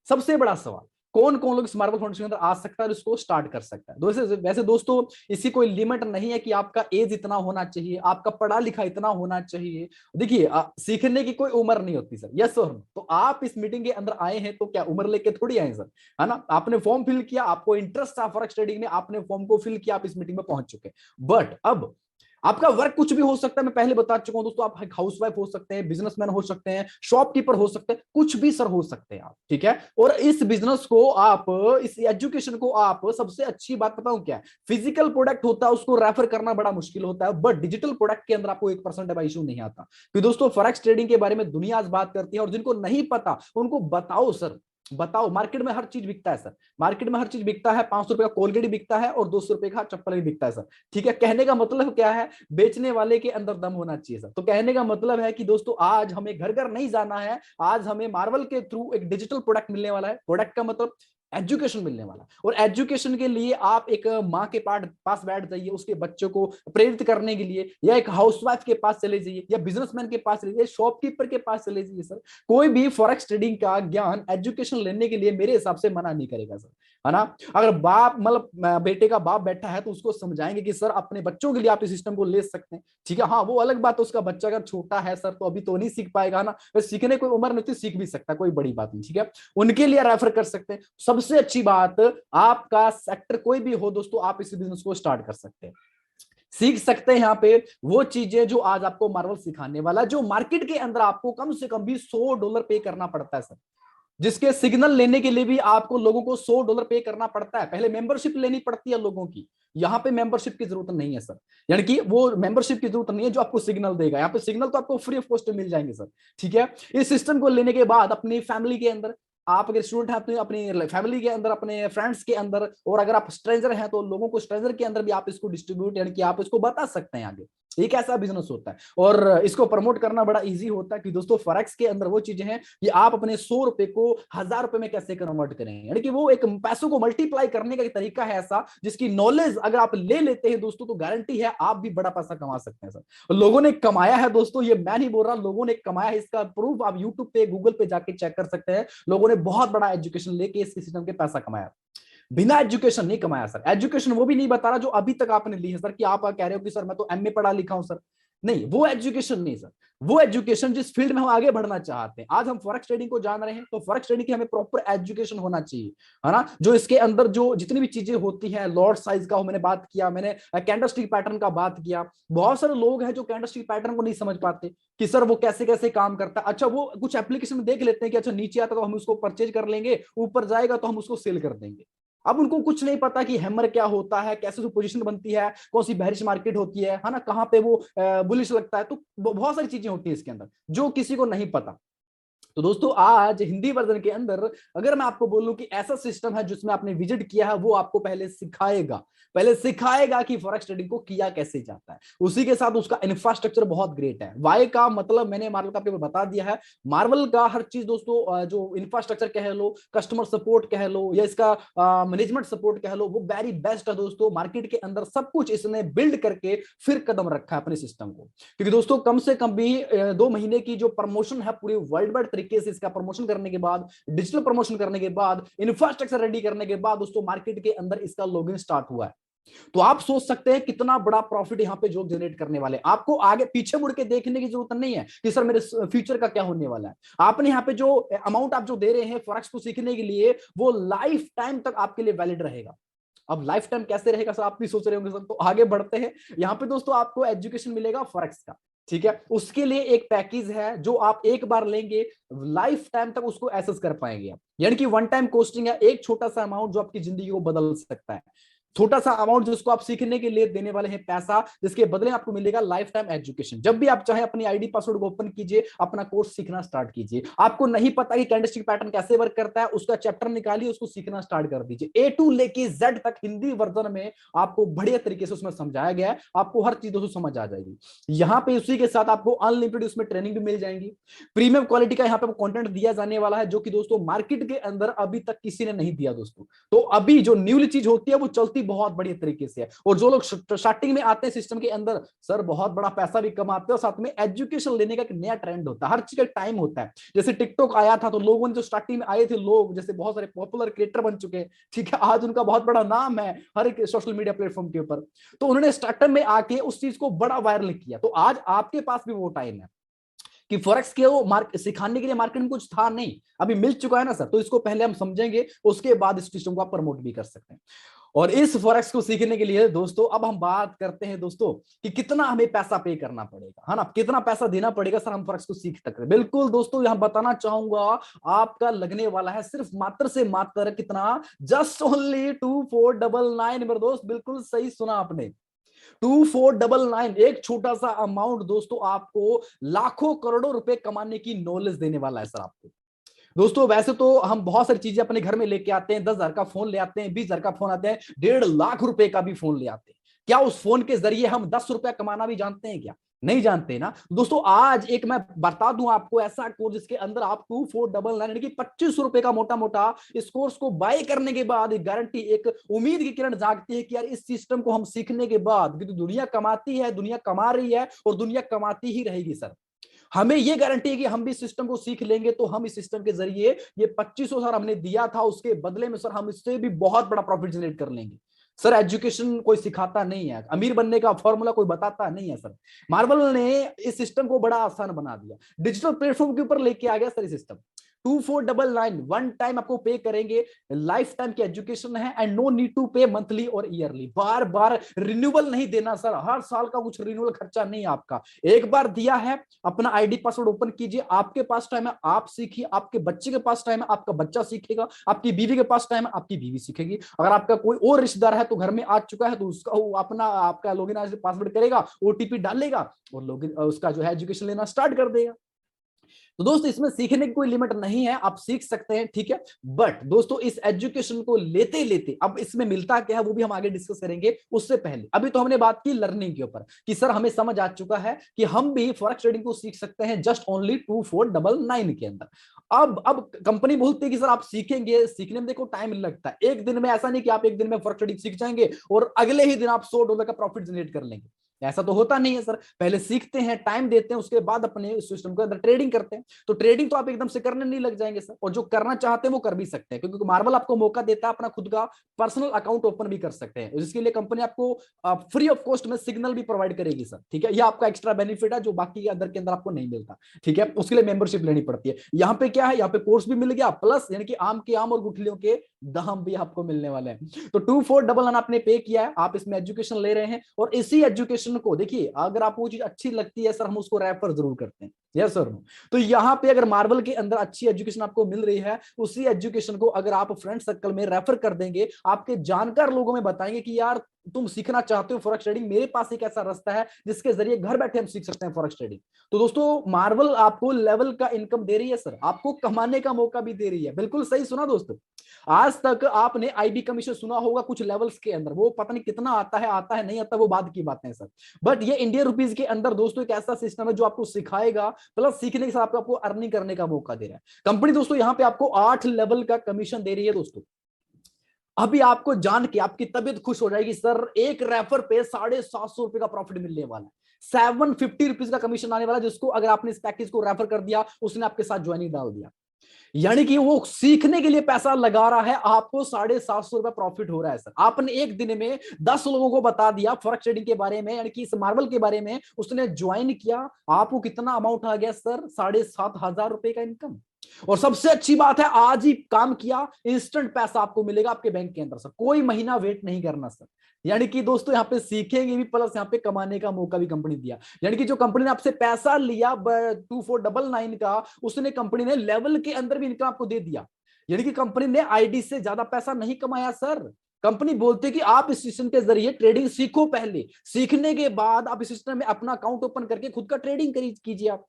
S1: सबसे बड़ा सवाल, कौन कौन लोग इस मार्वल फाउंडेशन के अंदर आ सकता है और इसको स्टार्ट कर सकता है। वैसे दोस्तों इसकी कोई लिमिट नहीं है कि आपका एज इतना होना चाहिए, आपका पढ़ा लिखा इतना होना चाहिए। देखिए सीखने की कोई उम्र नहीं होती सर, यस सर। तो आप इस मीटिंग के अंदर आए हैं तो क्या उम्र लेके थोड़ी आए सर, है ना। आपने फॉर्म फिल किया, आपको इंटरेस्ट था फॉरेक्स ट्रेडिंग में, आपने फॉर्म को फिल किया, आप इस मीटिंग में पहुंच चुके। बट अब आपका वर्क कुछ भी हो सकता है, मैं पहले बता चुका हूं दोस्तों। आप हाउसवाइफ हो सकते हैं, बिजनेसमैन हो सकते हैं, शॉपकीपर हो सकते हैं, कुछ भी सर हो सकते हैं आप, ठीक है। और इस बिजनेस को आप, इस एजुकेशन को आप, सबसे अच्छी बात बताऊं क्या है, फिजिकल प्रोडक्ट होता है उसको रेफर करना बड़ा मुश्किल होता है, बट डिजिटल प्रोडक्ट के अंदर आपको 1% का इशू नहीं आता। क्योंकि दोस्तों फॉरेक्स ट्रेडिंग के बारे में दुनिया आज बात करती है, और जिनको नहीं पता उनको बताओ सर, बताओ। मार्केट में हर चीज बिकता है सर, मार्केट में हर चीज बिकता है। 500 रुपए का कोलगेट भी बिकता है और 200 रुपए का चप्पल भी बिकता है सर, ठीक है। कहने का मतलब क्या है, बेचने वाले के अंदर दम होना चाहिए सर। तो कहने का मतलब है कि दोस्तों आज हमें घर घर नहीं जाना है, आज हमें मार्वल के थ्रू एक डिजिटल प्रोडक्ट मिलने वाला है। प्रोडक्ट का मतलब एजुकेशन मिलने वाला। और एजुकेशन के लिए आप एक माँ के पास बैठ जाइए, उसके बच्चों को प्रेरित करने के लिए, या एक हाउसवाइफ के पास चले जाइए, या बिजनेसमैन के पास चले जाइए, शॉपकीपर के पास चले जाइए सर। कोई भी फॉरेक्स ट्रेडिंग का ज्ञान एजुकेशन लेने के लिए मेरे हिसाब से मना नहीं करेगा सर, है ना। अगर बाप मतलब बेटे का बाप बैठा है तो उसको समझाएंगे कि सर अपने बच्चों के लिए आप इस सिस्टम को ले सकते हैं, ठीक है। हाँ वो अलग बात है, उसका बच्चा अगर छोटा है सर तो अभी तो नहीं सीख पाएगा ना, सीखने कोई उम्र नहीं होती, सीख भी सकता, कोई बड़ी बात नहीं, ठीक है। उनके लिए रेफर कर सकते हैं। सबसे अच्छी बात, आपका सेक्टर कोई भी हो दोस्तों, आप इस बिजनेस को स्टार्ट कर सकते हैं, सीख सकते हैं यहाँ पे वो चीजें जो आज आपको मार्वल सिखाने वाला, जो मार्केट के अंदर आपको कम से कम भी $100 पे करना पड़ता है सर। जिसके सिग्नल लेने के लिए भी आपको लोगों को $100 पे करना पड़ता है, पहले मेंबरशिप लेनी पड़ती है लोगों की। यहाँ पे मेंबरशिप की जरूरत नहीं है सर, यानी कि वो मेंबरशिप की जरूरत नहीं है जो आपको सिग्नल देगा। यहाँ पे सिग्नल तो आपको फ्री ऑफ कॉस्ट मिल जाएंगे सर, ठीक है। इस सिस्टम को लेने के बाद अपनी फैमिली के अंदर, आप अगर स्टूडेंट हैं तो अपनी फैमिली के अंदर, अपने फ्रेंड्स के अंदर, और अगर आप स्ट्रेंजर हैं तो लोगों को स्ट्रेंजर के अंदर भी आप इसको डिस्ट्रीब्यूट, यानी कि आप इसको बता सकते हैं आगे। एक ऐसा बिजनेस होता है और इसको प्रमोट करना बड़ा इजी होता है कि दोस्तों फॉरेक्स के अंदर वो चीजें हैं कि आप अपने $100 को $1000 में कैसे कन्वर्ट करें, यानी कि वो एक पैसों को मल्टीप्लाई करने का एक तरीका है ऐसा, जिसकी नॉलेज अगर आप ले लेते हैं दोस्तों तो गारंटी है आप भी बड़ा पैसा कमा सकते हैं सर। लोगों ने कमाया है दोस्तों, ये मैं नहीं बोल रहा, लोगों ने कमाया है, इसका प्रूफ आप यूट्यूब पे, गूगल पे जाके चेक कर सकते हैं। लोगों ने बहुत बड़ा एजुकेशन लेके इस सिस्टम के पैसा कमाया, बिना एजुकेशन नहीं कमाया सर। एजुकेशन वो भी नहीं बता रहा जो अभी तक आपने ली है सर, कि आप कह रहे हो कि सर मैं तो एमए पढ़ा लिखा हूं सर, नहीं वो एजुकेशन नहीं सर। वो एजुकेशन जिस फील्ड में हम आगे बढ़ना चाहते हैं, आज हम फॉरेक्स ट्रेडिंग को जान रहे हैं तो फॉरेक्स ट्रेडिंग की हमें प्रॉपर एजुकेशन होना चाहिए, है ना। जो इसके अंदर जो जितनी भी चीजें होती हैं, लॉट साइज का मैंने बात किया, मैंने कैंडलस्टिक पैटर्न का बात किया। बहुत सारे लोग हैं जो कैंडलस्टिक पैटर्न को नहीं समझ पाते कि सर वो कैसे कैसे काम करता है। अच्छा वो कुछ एप्लीकेशन देख लेते हैं कि अच्छा नीचे आता तो हम उसको परचेज कर लेंगे, ऊपर जाएगा तो हम उसको सेल कर देंगे। अब उनको कुछ नहीं पता कि हैमर क्या होता है, कैसे उसकी पोजीशन बनती है, कौन सी बेरिश मार्केट होती है ना, कहाँ पे वो बुलिश लगता है। तो बहुत सारी चीजें होती है इसके अंदर जो किसी को नहीं पता। तो दोस्तों आज हिंदी वर्जन के अंदर अगर मैं आपको बोलूं कि ऐसा सिस्टम है जिसमें आपने विजिट किया है, वो आपको पहले सिखाएगा कि फॉरेक्स ट्रेडिंग को किया कैसे जाता है। उसी के साथ उसका इंफ्रास्ट्रक्चर बहुत ग्रेट है। वाई का मतलब मैंने मार्वल का आपको बता दिया है। मार्वल का हर चीज दोस्तों, जो इंफ्रास्ट्रक्चर कह लो, कस्टमर सपोर्ट कह लो, या इसका मैनेजमेंट सपोर्ट कह लो, वो वेरी बेस्ट है दोस्तों। मार्केट के अंदर सब कुछ इसने बिल्ड करके फिर कदम रखा है अपने सिस्टम को। क्योंकि दोस्तों कम से कम भी 2 महीने की जो प्रमोशन है पूरे वर्ल्ड वाइड तरीके से, इसका प्रमोशन करने के बाद, डिजिटल प्रमोशन करने के बाद, इंफ्रास्ट्रक्चर रेडी करने के बाद दोस्तों मार्केट के अंदर इसका लॉगिन स्टार्ट हुआ है। तो आप सोच सकते हैं कितना बड़ा प्रॉफिट यहां पे जो जनरेट करने वाले। आपको आगे पीछे मुड़ के देखने की जरूरत नहीं है कि सर मेरे फ्यूचर का क्या होने वाला है। आपने यहाँ पे जो अमाउंट आप जो दे रहे हैं फॉरेक्स को सीखने के लिए, वो लाइफ टाइम तक आपके लिए वैलिड रहेगा। अब लाइफ टाइम कैसे रहेगा सर, आप भी सोच रहे होंगे सर। तो आगे बढ़ते हैं। यहाँ पे दोस्तों आपको एजुकेशन मिलेगा फॉरेक्स का, ठीक है। उसके लिए एक पैकेज है जो आप एक बार लेंगे, लाइफ टाइम तक उसको एसेस कर पाएंगे आप। यानी कि वन टाइम कॉस्टिंग है, एक छोटा सा अमाउंट जो आपकी जिंदगी को बदल सकता है। छोटा सा अमाउंट जिसको आप सीखने के लिए देने वाले हैं पैसा, जिसके बदले आपको मिलेगा लाइफ टाइम एजुकेशन। जब भी आप चाहे अपनी आईडी पासवर्ड को ओपन कीजिए, अपना कोर्स सीखना स्टार्ट कीजिए। आपको नहीं पता कि कैंडलस्टिक पैटर्न कैसे वर्क करता है, उसका चैप्टर निकालिए, उसको सीखना स्टार्ट कर दीजिए। ए टू लेके जेड तक हिंदी वर्जन में आपको बढ़िया तरीके से उसमें समझाया गया है। आपको हर चीज दोस्तों समझ आ जाएगी यहाँ पे। उसी के साथ आपको अनलिमिटेड उसमें ट्रेनिंग भी मिल जाएंगी। प्रीमियम क्वालिटी का यहाँ पे कंटेंट दिया जाने वाला है, जो कि दोस्तों मार्केट के अंदर अभी तक किसी ने नहीं दिया दोस्तों। तो अभी जो न्यूली चीज होती है वो चलती बहुत बढ़िया तरीके से है। और जो लोग स्टार्टिंग में आते हैं सिस्टम के अंदर, सर बहुत बड़ा पैसा भी कमाते हैं, और साथ में एजुकेशन लेने का एक नया ट्रेंड होता है। हर चीज का टाइम होता है। जैसे टिकटॉक आया था तो लोगों ने जो स्टार्टिंग में आए थे लोग, जैसे बहुत सारे पॉपुलर क्रिएटर बन चुके हैं, ठीक है, आज उनका बहुत बड़ा नाम है हर एक सोशल मीडिया प्लेटफॉर्म के ऊपर। तो उन्होंने स्टार्टअप में आके उस चीज को बड़ा वायरल किया। तो आज आपके पास भी वो टाइम है कि फॉरेक्स के वो सिखाने के लिए मार्केट में कुछ था नहीं, अभी मिल चुका है ना सर। तो इसको पहले हम समझेंगे, उसके बाद इस सिस्टम को आप प्रमोट भी कर सकते हैं। और इस फॉरेक्स को सीखने के लिए दोस्तों अब हम बात करते हैं दोस्तों कि कितना हमें पैसा पे करना पड़ेगा, है ना, कितना पैसा देना पड़ेगा सर हम फॉरेक्स को सीख सकते हैं। बिल्कुल दोस्तों यहां बताना चाहूंगा, आपका लगने वाला है सिर्फ मात्र से मात्र कितना, जस्ट ओनली 2499। मेरे दोस्त बिल्कुल सही सुना आपने, 2499। एक छोटा सा अमाउंट दोस्तों आपको लाखों करोड़ों रुपए कमाने की नॉलेज देने वाला है सर आपको। दोस्तों वैसे तो हम बहुत सारी चीजें अपने घर में लेके आते हैं, 10,000 का फोन ले आते हैं, 20,000 का फोन आते हैं, 1.5 लाख रुपए का भी फोन ले आते हैं। क्या उस फोन के जरिए हम 10 रुपया कमाना भी जानते हैं क्या? नहीं जानते ना दोस्तों। आज एक मैं बता दूं आपको ऐसा कोर्स जिसके अंदर आप 2499 यानी कि 25 रुपए का मोटा मोटा इस कोर्स को बाय करने के बाद एक गारंटी, एक उम्मीद की किरण जागती है कि यार इस सिस्टम को हम सीखने के बाद, क्योंकि दुनिया कमाती है, दुनिया कमा रही है और दुनिया कमाती ही रहेगी सर। हमें ये गारंटी है कि हम भी सिस्टम को सीख लेंगे तो हम इस सिस्टम के जरिए ये 2500 सर हमने दिया था, उसके बदले में सर हम इससे भी बहुत बड़ा प्रॉफिट जनरेट कर लेंगे। सर एजुकेशन कोई सिखाता नहीं है, अमीर बनने का फॉर्मूला कोई बताता नहीं है सर। मार्वल ने इस सिस्टम को बड़ा आसान बना दिया, डिजिटल प्लेटफॉर्म के ऊपर लेके आ गया सर ये सिस्टम। 2499 वन टाइम आपको पे करेंगे, लाइफ टाइम की एजुकेशन है, एंड नो नीड टू पे मंथली और ईयरली। बार बार रिन्यूअल नहीं देना सर, हर साल का कुछ रिन्यूअल खर्चा नहीं आपका। एक बार दिया है, अपना आईडी पासवर्ड ओपन कीजिए, आपके पास टाइम है आप सीखिए, आपके बच्चे के पास टाइम है आपका बच्चा सीखेगा, आपकी बीवी के पास टाइम है आपकी बीवी सीखेगी। अगर आपका कोई और रिश्तेदार है तो घर में आ चुका है तो उसका अपना आपका लॉगिन पासवर्ड करेगा, ओटीपी डालेगा और लॉगिन उसका जो है एजुकेशन लेना स्टार्ट कर देगा। तो दोस्तों इसमें सीखने की कोई लिमिट नहीं है, आप सीख सकते हैं, ठीक है। बट दोस्तों इस एजुकेशन को लेते लेते अब इसमें मिलता क्या है वो भी हम आगे डिस्कस करेंगे। उससे पहले अभी तो हमने बात की लर्निंग के ऊपर कि सर हमें समझ आ चुका है कि हम भी फॉरेक्स ट्रेडिंग को सीख सकते हैं जस्ट ओनली 2499 के अंदर। अब कंपनी बोलती है कि सर आप सीखेंगे, सीखने में देखो टाइम लगता है। एक दिन में ऐसा नहीं कि आप एक दिन में फॉरेक्स ट्रेडिंग सीख जाएंगे और अगले ही दिन आप $100 का प्रॉफिट जनरेट कर लेंगे। ऐसा तो होता नहीं है सर। पहले सीखते हैं, टाइम देते हैं, उसके बाद अपने सिस्टम के अंदर ट्रेडिंग करते हैं। तो ट्रेडिंग तो आप एकदम से करने नहीं लग जाएंगे सर, और जो करना चाहते हैं वो कर भी सकते हैं, क्योंकि मार्वल आपको मौका देता है अपना खुद का पर्सनल अकाउंट ओपन भी कर सकते हैं, जिसके लिए कंपनी आपको फ्री ऑफ कॉस्ट में सिग्नल भी प्रोवाइड करेगी सर, ठीक है। ये आपका एक्स्ट्रा बेनिफिट है जो बाकी के अंदर आपको नहीं मिलता, ठीक है। उसके लिए मेंबरशिप लेनी पड़ती है। यहाँ पे क्या है, यहाँ पे कोर्स भी मिल गया, प्लस यानी कि आम के आम और गुठलियों के दाम भी आपको मिलने वाले हैं। तो 2499 आपने पे किया है, आप इसमें एजुकेशन ले रहे हैं, और इसी एजुकेशन को देखिए अगर आपको वो चीज अच्छी लगती है सर, हम उसको रेफर जरूर करते हैं। Yes sir. तो यहाँ पे अगर मार्वल के अंदर अच्छी एजुकेशन आपको मिल रही है, उसी एजुकेशन को अगर आप फ्रेंड सर्कल में रेफर कर देंगे, आपके जानकार लोगों में बताएंगे कि यार तुम सीखना चाहते हो फॉरेक्स ट्रेडिंग, मेरे पास एक ऐसा रास्ता है जिसके जरिए घर बैठे हम सीख सकते हैं फॉरेक्स ट्रेडिंग। तो दोस्तों मार्वल आपको लेवल का इनकम दे रही है सर, आपको कमाने का मौका भी दे रही है। बिल्कुल सही सुना दोस्तों। आज तक आपने आईबी कमीशन सुना होगा कुछ लेवल्स के अंदर, वो पता नहीं कितना आता है नहीं आता, वो बाद की बातें हैं सर। बट ये इंडियन रुपीज के अंदर दोस्तों एक ऐसा सिस्टम है जो आपको सिखाएगा, प्लस सीखने के साथ आपको अर्निंग करने का मौका दे रहा है। कंपनी दोस्तों यहाँ पे आपको 8 लेवल का कमीशन दे रही है दोस्तों। अभी आपको जान के आपकी तबीयत खुश हो जाएगी, सर एक रेफर पे 750 रुपए का प्रॉफिट मिलने वाला है, 750 रुपीज का कमीशन आने वाला है, जिसको अगर आपने इस पैकेज को रेफर कर दिया, उसने आपके साथ ज्वाइनिंग डाल दिया, यानी कि वो सीखने के लिए पैसा लगा रहा है, आपको 750 रुपए प्रॉफिट हो रहा है सर। आपने एक दिन में 10 लोगों को बता दिया फॉरेक्स ट्रेडिंग के बारे में, यानी कि इस मार्वल के बारे में, उसने ज्वाइन किया, आपको कितना अमाउंट आ गया सर, 7,500 रुपए का इनकम। और सबसे अच्छी बात है, आज ही काम किया, इंस्टेंट पैसा आपको मिलेगा आपके बैंक के अंदर सर, कोई महीना वेट नहीं करना सर। यानी कि दोस्तों यहाँ पे सीखेंगे भी, प्लस यहाँ पे कमाने का मौका भी कंपनी दिया। यानी कि जो कंपनी ने आपसे पैसा लिया 2499 का, उसने कंपनी ने लेवल के अंदर भी इनकम आपको दे दिया। यानी कि कंपनी ने आईडी से ज्यादा पैसा नहीं कमाया सर। कंपनी बोलती है कि आप इस सिस्टम के जरिए ट्रेडिंग सीखो, पहले सीखने के बाद आप इस सिस्टम में अपना अकाउंट ओपन करके खुद का ट्रेडिंग कीजिए आप,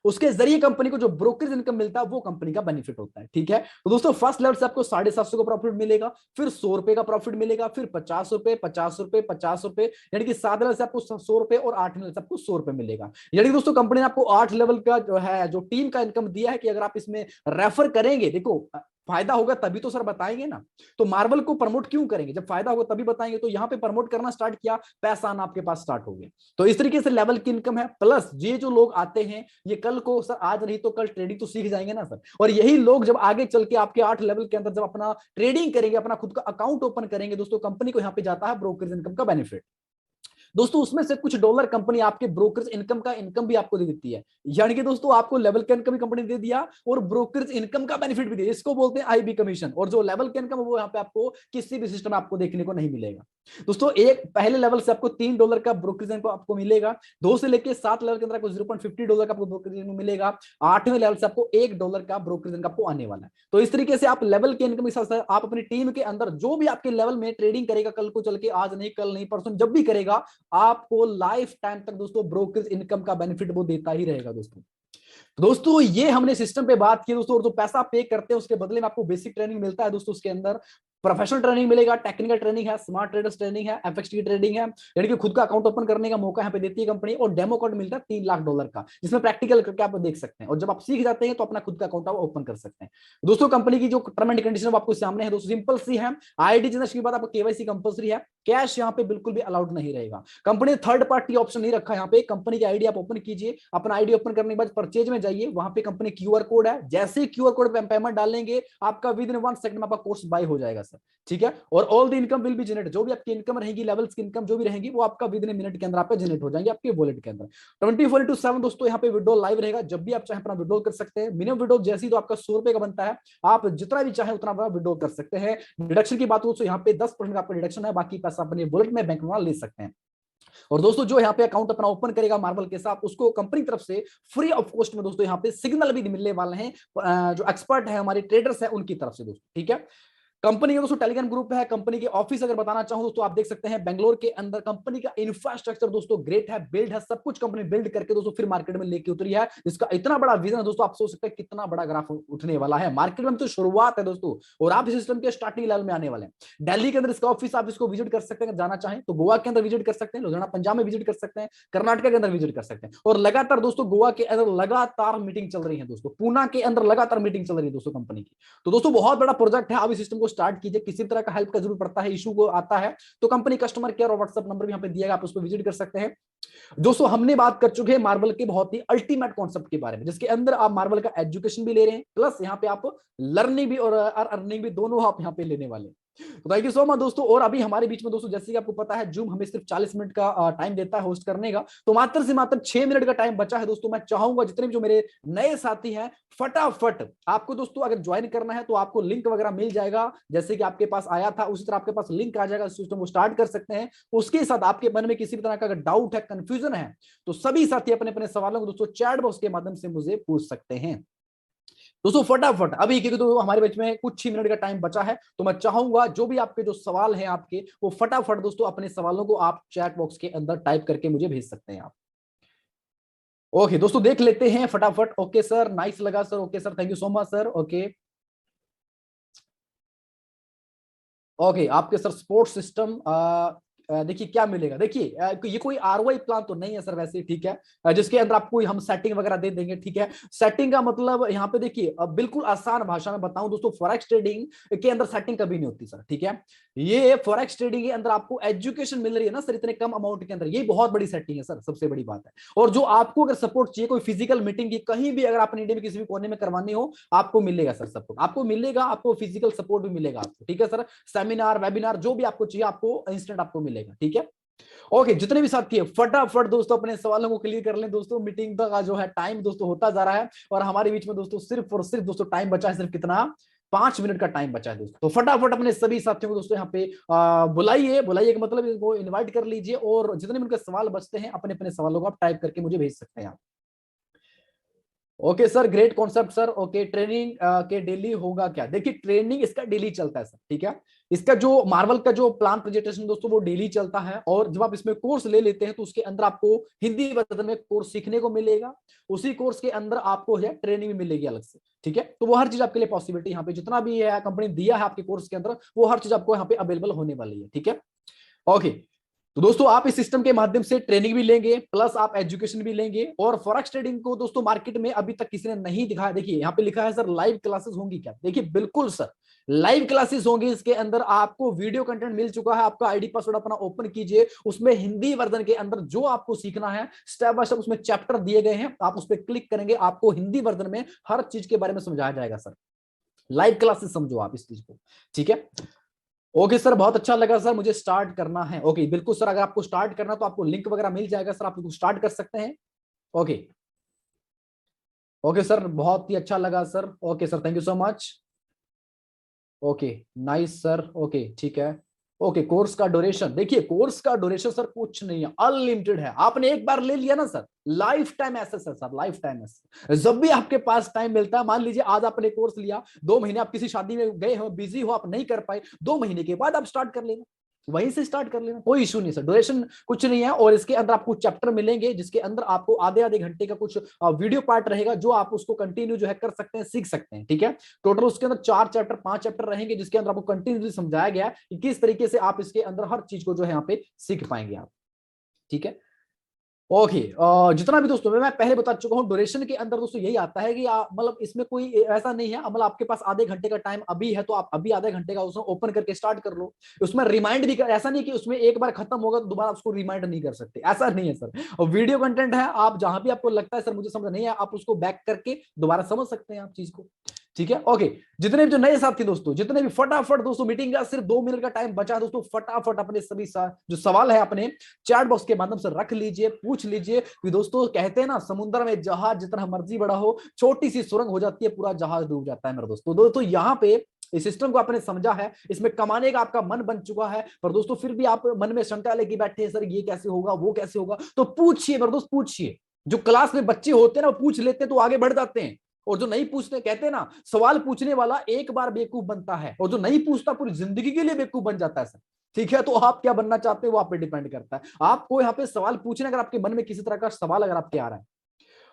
S1: उसके जरिए कंपनी को जो ब्रोकरेज इनकम मिलता है वो कंपनी का बेनिफिट होता है। ठीक है, तो दोस्तों फर्स्ट लेवल से आपको 750 का प्रॉफिट मिलेगा, फिर 100 रुपए का प्रॉफिट मिलेगा, फिर 50 रुपए, 50 रुपए, 50 रुपए, यानी कि 7 लेवल से आपको 100 रुपए, और 8 लेवल से आपको 100 रुपए मिलेगा। यानी कि दोस्तों कंपनी ने आपको 8 लेवल का जो है जो टीम का इनकम दिया है कि अगर आप इसमें रेफर करेंगे, देखो फायदा होगा तभी तो सर बताएंगे ना। तो मार्वल को प्रमोट क्यों करेंगे, जब फायदा होगा तभी बताएंगे। तो यहाँ पे प्रमोट करना स्टार्ट किया, पैसा आना आपके पास स्टार्ट हो गया। तो इस तरीके से लेवल की इनकम है। प्लस ये जो लोग आते हैं, ये कल को सर, आज नहीं तो कल ट्रेडिंग तो सीख जाएंगे ना सर। और यही लोग जब आगे चल के आपके 8 लेवल के अंदर जब अपना ट्रेडिंग करेंगे, अपना खुद का अकाउंट ओपन करेंगे दोस्तों, कंपनी को यहाँ पे जाता है ब्रोकरेज इनकम का बेनिफिट दोस्तों। उसमें से कुछ डॉलर कंपनी आपके ब्रोकरेज इनकम का इनकम भी आपको दे देती है। यानी कि दोस्तों आपको लेवल का इनकम भी कंपनी दे दिया और ब्रोकरेज इनकम का बेनिफिट भी दिया, इसको बोलते हैं आईबी कमीशन। और जो लेवल का इनकम है वो यहाँ पे आपको किसी भी सिस्टम में आपको देखने को नहीं मिलेगा दोस्तों। एक पहले लेवल से आपको $3 का ब्रोकरेज इनकम आपको मिलेगा, 2 से लेकर 7 लेवल के अंदर आपको $0.50 का आपको ब्रोकरेज इनकम मिलेगा, 8वें लेवल से आपको $1 का ब्रोकरेज इनकम आपको आने वाला है। तो इस तरीके से आप लेवल के इनकम के साथ साथ आप अपनी टीम के अंदर जो भी आपके लेवल में ट्रेडिंग करेगा, कल को चल के, आज नहीं कल नहीं परसों जब भी करेगा, आपको लाइफ टाइम तक दोस्तों ब्रोकरेज इनकम का बेनिफिट वो देता ही रहेगा दोस्तों। दोस्तों ये हमने सिस्टम पे बात की दोस्तों। और जो पैसा पे करते हैं उसके बदले में आपको बेसिक ट्रेनिंग मिलता है दोस्तों, उसके अंदर प्रोफेशनल ट्रेनिंग मिलेगा, टेक्निकल ट्रेनिंग है, स्मार्ट ट्रेडर्स ट्रेनिंग है, एफएक्स की ट्रेडिंग है, यानी कि खुद का अकाउंट ओपन करने का मौका यहाँ पे देती है कंपनी। और डेमो अकाउंट मिलता है $3 लाख का, जिसमें प्रैक्टिकल करके आप देख सकते हैं। और जब आप सीख जाते हैं तो अपना खुद का अकाउंट आप ओपन कर सकते हैं दोस्तों। कंपनी की जो टर्म एंड कंडीशन है आपको सामने है दोस्तों, सिंपल सी है। आईडी जनरेशन के बाद आपको केवाईसी कंपलसरी है, कैश यहाँ पे बिल्कुल भी अलाउड नहीं रहेगा। कंपनी ने थर्ड पार्टी ऑप्शन नहीं रखा यहाँ पे। कंपनी की आईडी आप ओपन कीजिए, अपना आईडी ओपन करने के बाद परचेज में जाइए, वहां पे कंपनी क्यूआर कोड है, जैसे ही क्यूआर कोड पे पेमेंट डालेंगे आपका विद इन 1 सेकंड में आपका कोर्स बाय हो जाएगा सर। ठीक है, और all the income will be generate, जो भी आपकी इनकम रहेगी, लेवल्स की इनकम जो भी रहेगी, वो आपका विद इन मिनट के अंदर आपका जनरेट हो जाएंगे आपके वॉलेट के अंदर। 24/7 दोस्तों यहाँ पे विड्रॉल लाइव रहेगा, जब भी आप चाहे अपना विड्रॉल कर सकते हैं। मिनिमम विड्रॉल जैसे ही तो आपका 100 रुपए का बनता है, आप जितना भी चाहे उतना विड्रॉल कर सकते हैं। डिडक्शन की बात हो तो यहाँ पे 10% का आपका डिडक्शन है, बाकी पैसा अपने वॉलेट में बैंक में ले सकते हैं। और दोस्तों जो यहाँ पे अकाउंट अपना ओपन करेगा मार्वल के साथ, उसको कंपनी तरफ से फ्री ऑफ कॉस्ट में दोस्तों यहाँ पे सिग्नल भी मिलने वाले हैं, जो एक्सपर्ट है हमारे ट्रेडर्स है उनकी तरफ से दोस्तों। ठीक है, कंपनी का दोस्तों टेलीग्राम ग्रुप है। कंपनी के ऑफिस अगर बताना चाहूं दोस्तों, आप देख सकते हैं बेंगलोर के अंदर। कंपनी का इंफ्रास्ट्रक्चर दोस्तों ग्रेट है, बिल्ड है, सब कुछ कंपनी बिल्ड करके दोस्तों फिर मार्केट में लेके उतरी है। इसका इतना बड़ा विजन है दोस्तों, आप सोच सकते हैं कितना बड़ा ग्राफ उठने वाला है मार्केट में। तो शुरुआत है दोस्तों, और आप इस सिस्टम के स्टार्टिंग लेवल में आने वाले हैं। दिल्ली के अंदर इसका ऑफिस, आप इसको विजिट कर सकते हैं जाना चाहें तो। गोवा के अंदर विजिट कर सकते हैं, लुधियाना पंजाब में विजिट कर सकते हैं, कर्नाटक के अंदर विजिट कर सकते हैं। और लगातार दोस्तों गोवा के अंदर लगातार मीटिंग चल रही है दोस्तों, पूना के अंदर लगातार मीटिंग चल रही है दोस्तों कंपनी की। तो दोस्तों बहुत बड़ा प्रोजेक्ट है, आप इस सिस्टम को स्टार्ट कीजिए। किसी तरह का हेल्प का जरूर पड़ता है, इशू को आता है तो कंपनी कस्टमर केयर और व्हाट्सएप नंबर भी यहाँ पे दिया है, आप उस पर विजिट कर सकते हैं। दोस्तों हमने बात कर चुके हैं मार्वल के बहुत ही अल्टीमेट कॉन्सेप्ट के बारे में, जिसके अंदर आप मार्वल का एजुकेशन भी ले रहे हैं, प्लस यहाँ पे आप लर्निंग भी और अर्निंग भी दोनों आप यहाँ पे लेने वाले हैं। तो थैंक यू सो मच दोस्तों। और अभी हमारे बीच में दोस्तों, जैसे कि आपको पता है, जूम हमें सिर्फ 40 मिनट का टाइम देता है होस्ट करने का, तो मात्र से मात्र 6 मिनट का टाइम बचा है दोस्तों। मैं चाहूंगा जितने भी जो मेरे नए साथी हैं, फटाफट आपको दोस्तों अगर ज्वाइन करना है तो आपको लिंक वगैरह मिल जाएगा, जैसे कि आपके पास आया था उसी तरह आपके पास लिंक आ जाएगा, सिस्टम को स्टार्ट कर सकते हैं। उसके साथ आपके मन में किसी भी तरह का अगर डाउट है, कंफ्यूजन है, तो सभी साथी अपने अपने सवालों को दोस्तों चैट बॉक्स के माध्यम से मुझे पूछ सकते हैं दोस्तों। फटाफट अभी, क्योंकि तो हमारे बीच में कुछ ही मिनट का टाइम बचा है, तो मैं चाहूंगा जो भी आपके जो सवाल हैं आपके, वो फटाफट दोस्तों अपने सवालों को आप चैट बॉक्स के अंदर टाइप करके मुझे भेज सकते हैं आप। ओके दोस्तों, देख लेते हैं फटाफट। ओके सर, नाइस लगा sir. Okay sir, thank you so much sir. Okay okay, आपके सर सपोर्ट सिस्टम, देखिए क्या मिलेगा। देखिए ये कोई आरओआई प्लान तो नहीं है सर वैसे, ठीक है, जिसके अंदर आपको हम सेटिंग वगैरह दे देंगे, ठीक है। सेटिंग का मतलब यहाँ पे देखिए, बिल्कुल आसान भाषा में बताऊं दोस्तों, फॉरेक्स ट्रेडिंग के अंदर सेटिंग कभी नहीं होती सर, ठीक है। ये फॉरेक्स ट्रेडिंग के अंदर आपको एजुकेशन मिल रही है ना सर, इतने कम अमाउंट के अंदर, ये बहुत बड़ी सेटिंग है सर, सबसे बड़ी बात है। और जो आपको अगर सपोर्ट चाहिए कोई फिजिकल मीटिंग की, कहीं भी अगर आपने इंडिया में किसी भी कोने में करवानी हो, आपको मिलेगा सर सपोर्ट, आपको मिलेगा, आपको फिजिकल सपोर्ट भी मिलेगा आपको, ठीक है सर। सेमिनार वेबिनार जो भी आपको चाहिए, आपको इंस्टेंट आपको मिलेगा, ठीक है। ओके, जितने भी साथी है फटाफट दोस्तों अपने सवालों को क्लियर कर लें दोस्तों। मीटिंग का जो है टाइम दोस्तों होता जा रहा है, और हमारे बीच में दोस्तों सिर्फ और सिर्फ दोस्तों टाइम बचा है, सिर्फ कितना, 5 मिनट का टाइम बचा है दोस्तों। तो फटाफट अपने सभी साथियों को दोस्तों यहाँ पे बुलाइए, बुलाइए का मतलब इनको इन्वाइट कर लीजिए, और जितने भी उनके सवाल बचते हैं, अपने अपने सवालों को आप टाइप करके मुझे भेज सकते हैं आप। Okay sir, great concept sir. Okay, training के डेली होगा क्या? देखिए ट्रेनिंग इसका डेली चलता है सर, ठीक है। इसका जो मार्वल का जो प्लान प्रेजेंटेशन दोस्तों, वो डेली चलता है, और जब आप इसमें कोर्स ले लेते हैं तो उसके अंदर आपको हिंदी वर्जन में कोर्स सीखने को मिलेगा, उसी कोर्स के अंदर आपको है ट्रेनिंग भी मिलेगी अलग से, ठीक है। तो वो हर चीज आपके लिए पॉसिबिलिटी यहाँ पे जितना भी है कंपनी दिया है आपके कोर्स के अंदर, वो हर चीज आपको यहाँ पे अवेलेबल होने वाली है, ठीक है। ओके, तो दोस्तों आप इस सिस्टम के माध्यम से ट्रेनिंग भी लेंगे, प्लस आप एजुकेशन भी लेंगे। और फॉरेक्स ट्रेडिंग को दोस्तों मार्केट में अभी तक किसी ने नहीं दिखाया। देखिए यहाँ पे लिखा है सर लाइव क्लासेस होंगी क्या? देखिए बिल्कुल सर, लाइव क्लासेस होंगी। इसके अंदर आपको वीडियो कंटेंट मिल चुका है, आपका आईडी पासवर्ड अपना ओपन कीजिए, उसमें हिंदी वर्जन के अंदर जो आपको सीखना है स्टेप बाय स्टेप उसमें चैप्टर दिए गए हैं, आप उस पर क्लिक करेंगे, आपको हिंदी वर्जन में हर चीज के बारे में समझाया जाएगा सर। लाइव क्लासेस समझो आप इस चीज को, ठीक है। ओके सर, बहुत अच्छा लगा सर, मुझे स्टार्ट करना है। ओके बिल्कुल सर, अगर आपको स्टार्ट करना तो आपको लिंक वगैरह मिल जाएगा सर, आप स्टार्ट कर सकते हैं। ओके ओके सर, बहुत ही अच्छा लगा sir. Okay sir, thank you so much. Okay nice sir. Okay ठीक है। ओके, कोर्स का ड्यूरेशन, देखिए कोर्स का ड्यूरेशन सर कुछ नहीं है, अनलिमिटेड है। आपने एक बार ले लिया ना सर, लाइफ टाइम एसेस है सर, लाइफ टाइम एसेस। जब भी आपके पास टाइम मिलता है, मान लीजिए आज आपने कोर्स लिया, 2 महीने आप किसी शादी में गए हो, बिजी हो, आप नहीं कर पाए, 2 महीने के बाद आप स्टार्ट कर लेना, वहीं से स्टार्ट कर लेना, कोई इशू नहीं सर। ड्यूरेशन कुछ नहीं है, और इसके अंदर आपको चैप्टर मिलेंगे, जिसके अंदर आपको आधे आधे घंटे का कुछ वीडियो पार्ट रहेगा, जो आप उसको कंटिन्यू जो है कर सकते हैं, सीख सकते हैं, ठीक है। टोटल उसके अंदर 4 चैप्टर 5 चैप्टर रहेंगे, जिसके अंदर आपको कंटिन्यूसली समझाया गया है कि किस तरीके से आप इसके अंदर हर चीज को जो है यहाँ पे सीख पाएंगे आप, ठीक है। ओके, जितना भी दोस्तों मैं पहले बता चुका हूं, ड्यूरेशन के अंदर दोस्तों यही आता है कि मतलब इसमें कोई ऐसा नहीं है, मतलब आपके पास आधे घंटे का टाइम अभी है, तो आप अभी आधे घंटे का उसमें ओपन करके स्टार्ट कर लो। उसमें रिमाइंड भी ऐसा नहीं कि उसमें एक बार खत्म होगा तो दोबारा उसको रिमाइंड नहीं कर सकते, ऐसा नहीं है सर। और वीडियो कंटेंट है, आप जहां भी आपको लगता है सर मुझे समझ नहीं है, आप उसको बैक करके दोबारा समझ सकते हैं आप चीज को, ठीक है। ओके, जितने भी जो नए साथी दोस्तों, जितने भी फटाफट दोस्तों, मीटिंग का सिर्फ 2 मिनट का टाइम बचा है दोस्तों, फटाफट अपने सभी जो सवाल है अपने चैट बॉक्स के माध्यम से रख लीजिए, पूछ लीजिए। कि दोस्तों कहते हैं ना, समुद्र में जहाज जितना मर्जी बड़ा हो, छोटी सी सुरंग हो जाती है, पूरा जहाज डूब जाता है मेरे दोस्तों। दोस्तों यहाँ पे इस सिस्टम को आपने समझा है, इसमें कमाने का आपका मन बन चुका है, पर दोस्तों फिर भी आप मन में शंका लेके बैठे हैं, सर ये कैसे होगा, वो कैसे होगा, तो पूछिए मेरे दोस्त, पूछिए। जो क्लास में बच्चे होते हैं ना, वो पूछ लेते हैं तो आगे बढ़ जाते हैं, और जो नहीं पूछते, कहते हैं ना, सवाल पूछने वाला एक बार बेवकूफ बनता है, और जो नहीं पूछता पूरी जिंदगी के लिए बेवकूफ बन जाता है सर, ठीक है। तो आप क्या बनना चाहते हैं वो आप पे डिपेंड करता है। आपको यहाँ पे सवाल पूछने, अगर आपके मन में किसी तरह का सवाल अगर आपके आ रहा है,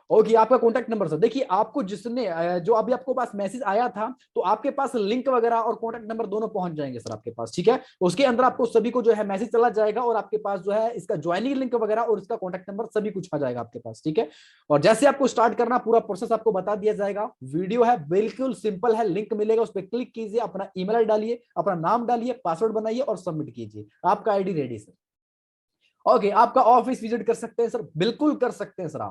S1: ओके, आपका कॉन्टैक्ट नंबर सर, देखिए आपको जिसने जो अभी आपको पास मैसेज आया था, तो आपके पास लिंक वगैरह और कॉन्टैक्ट नंबर दोनों पहुंच जाएंगे सर आपके पास, ठीक है। उसके अंदर आपको सभी को जो है मैसेज चला जाएगा, और आपके पास जो है इसका ज्वाइनिंग लिंक वगैरह और इसका कॉन्टैक्ट नंबर सभी कुछ आ जाएगा आपके पास, ठीक है। और जैसे आपको स्टार्ट करना, पूरा प्रोसेस आपको बता दिया जाएगा। वीडियो है बिल्कुल सिंपल है, लिंक मिलेगा, उस पर क्लिक कीजिए, अपना ईमेल डालिए, अपना नाम डालिए, पासवर्ड बनाइए और सबमिट कीजिए, आपका आईडी रेडी सर। ओके, आपका ऑफिस विजिट कर सकते हैं सर, बिल्कुल कर सकते हैं सर।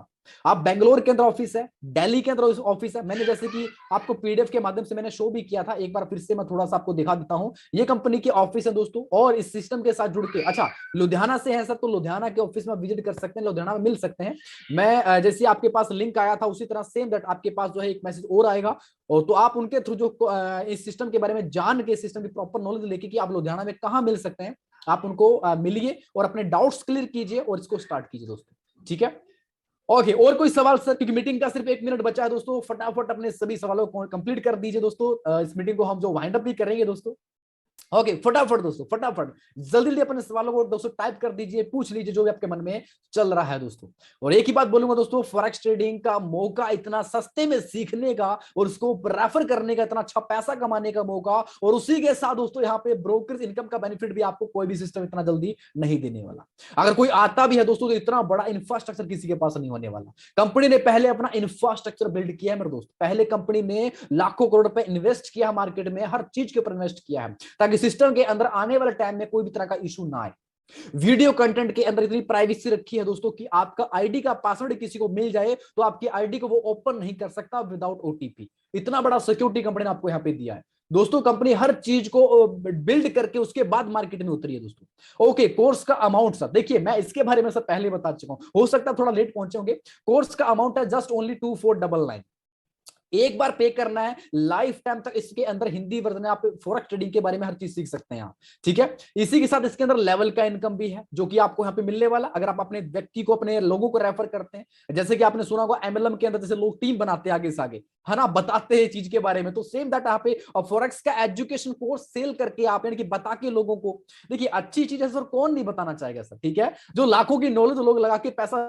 S1: आप बेंगलोर के अंदर ऑफिस है, दिल्ली के अंदर ऑफिस है। मैंने जैसे कि आपको पीडीएफ के माध्यम से मैंने शो भी किया था, एक बार फिर से मैं थोड़ा सा आपको दिखा देता हूं। ये कंपनी की ऑफिस है दोस्तों, और इस सिस्टम के साथ जुड़ के, अच्छा लुधियाना से है सर, तो लुधियाना के ऑफिस में विजिट कर सकते हैं, लुधियाना में मिल सकते हैं। मैं जैसे आपके पास लिंक आया था उसी तरह सेम दैट आपके पास जो है एक मैसेज और आएगा, और तो आप उनके थ्रू जो इस सिस्टम के बारे में जान के, सिस्टम की प्रॉपर नॉलेज लेके कि आप लुधियाना में कहाँ मिल सकते हैं, आप उनको मिलिए और अपने डाउट्स क्लियर कीजिए और इसको स्टार्ट कीजिए दोस्तों, ठीक है। ओके, और कोई सवाल सर, क्योंकि मीटिंग का सिर्फ 1 मिनट बचा है दोस्तों, फटाफट अपने सभी सवालों को कंप्लीट कर दीजिए दोस्तों। इस मीटिंग को हम जो वाइंड अप भी करेंगे दोस्तों। ओके, फटाफट दोस्तों, फटाफट जल्दी जल्दी अपने सवालों को दोस्तों टाइप कर दीजिए, पूछ लीजिए जो भी आपके मन में चल रहा है दोस्तों। और एक ही बात बोलूंगा दोस्तों, फॉरेक्स ट्रेडिंग का मौका इतना सस्ते में सीखने का और उसको प्रेफर करने का, इतना अच्छा पैसा कमाने का मौका, और उसी के साथ दोस्तों यहाँ पे ब्रोकर्स इनकम का बेनिफिट भी आपको कोई भी सिस्टम इतना जल्दी नहीं देने वाला। अगर कोई आता भी है दोस्तों तो इतना बड़ा इंफ्रास्ट्रक्चर किसी के पास नहीं होने वाला। कंपनी ने पहले अपना इंफ्रास्ट्रक्चर बिल्ड किया है मेरे दोस्त, पहले कंपनी ने लाखों करोड़ रुपए इन्वेस्ट किया मार्केट में, हर चीज के ऊपर इन्वेस्ट किया है, ताकि सिस्टम के अंदर आने वाले टाइम में कोई भी तरह का इशू ना आए। वीडियो कंटेंट के अंदर इतनी प्राइवेसी रखी है दोस्तों कि आपका आईडी का पासवर्ड किसी को मिल जाए तो आपकी आईडी को वो ओपन नहीं कर सकता विदाउट ओटीपी। इतना बड़ा सिक्योरिटी कंपनी ने आपको यहां पे दिया है दोस्तों। कंपनी हर चीज को बिल्ड करके उसके बाद मार्केट में उतरी है दोस्तों। ओके, कोर्स का अमाउंट सर, देखिए मैं इसके बारे में सर पहले बता चुका हूं, हो सकता है थोड़ा लेट पहुंचे होंगे। कोर्स का अमाउंट है जस्ट ओनली 2499। एक बार पे करना है, लाइफ टाइम तक इसके अंदर हिंदी वर्जन में आप फॉरेक्स ट्रेडिंग के बारे में हर चीज सीख सकते हैं आप, ठीक है। इसी के साथ इसके अंदर लेवल का इनकम भी है जो कि आपको यहाँ पे मिलने वाला, अगर आप अपने व्यक्ति को, अपने लोगों को रेफर करते हैं। जैसे कि आपने सुना होगा एमएलएम के अंदर जैसे लोग टीम बनाते हैं आगे से आगे, है ना, बताते हैं चीज के बारे में, तो सेम दैट यहाँ पे फॉरेक्स का एजुकेशन कोर्स सेल करके आप, यानी कि बता के लोगों को, देखिए अच्छी चीज है सर, कौन नहीं बताना चाहेगा सर, ठीक है। जो लाखों की नॉलेज लोग लगा के पैसा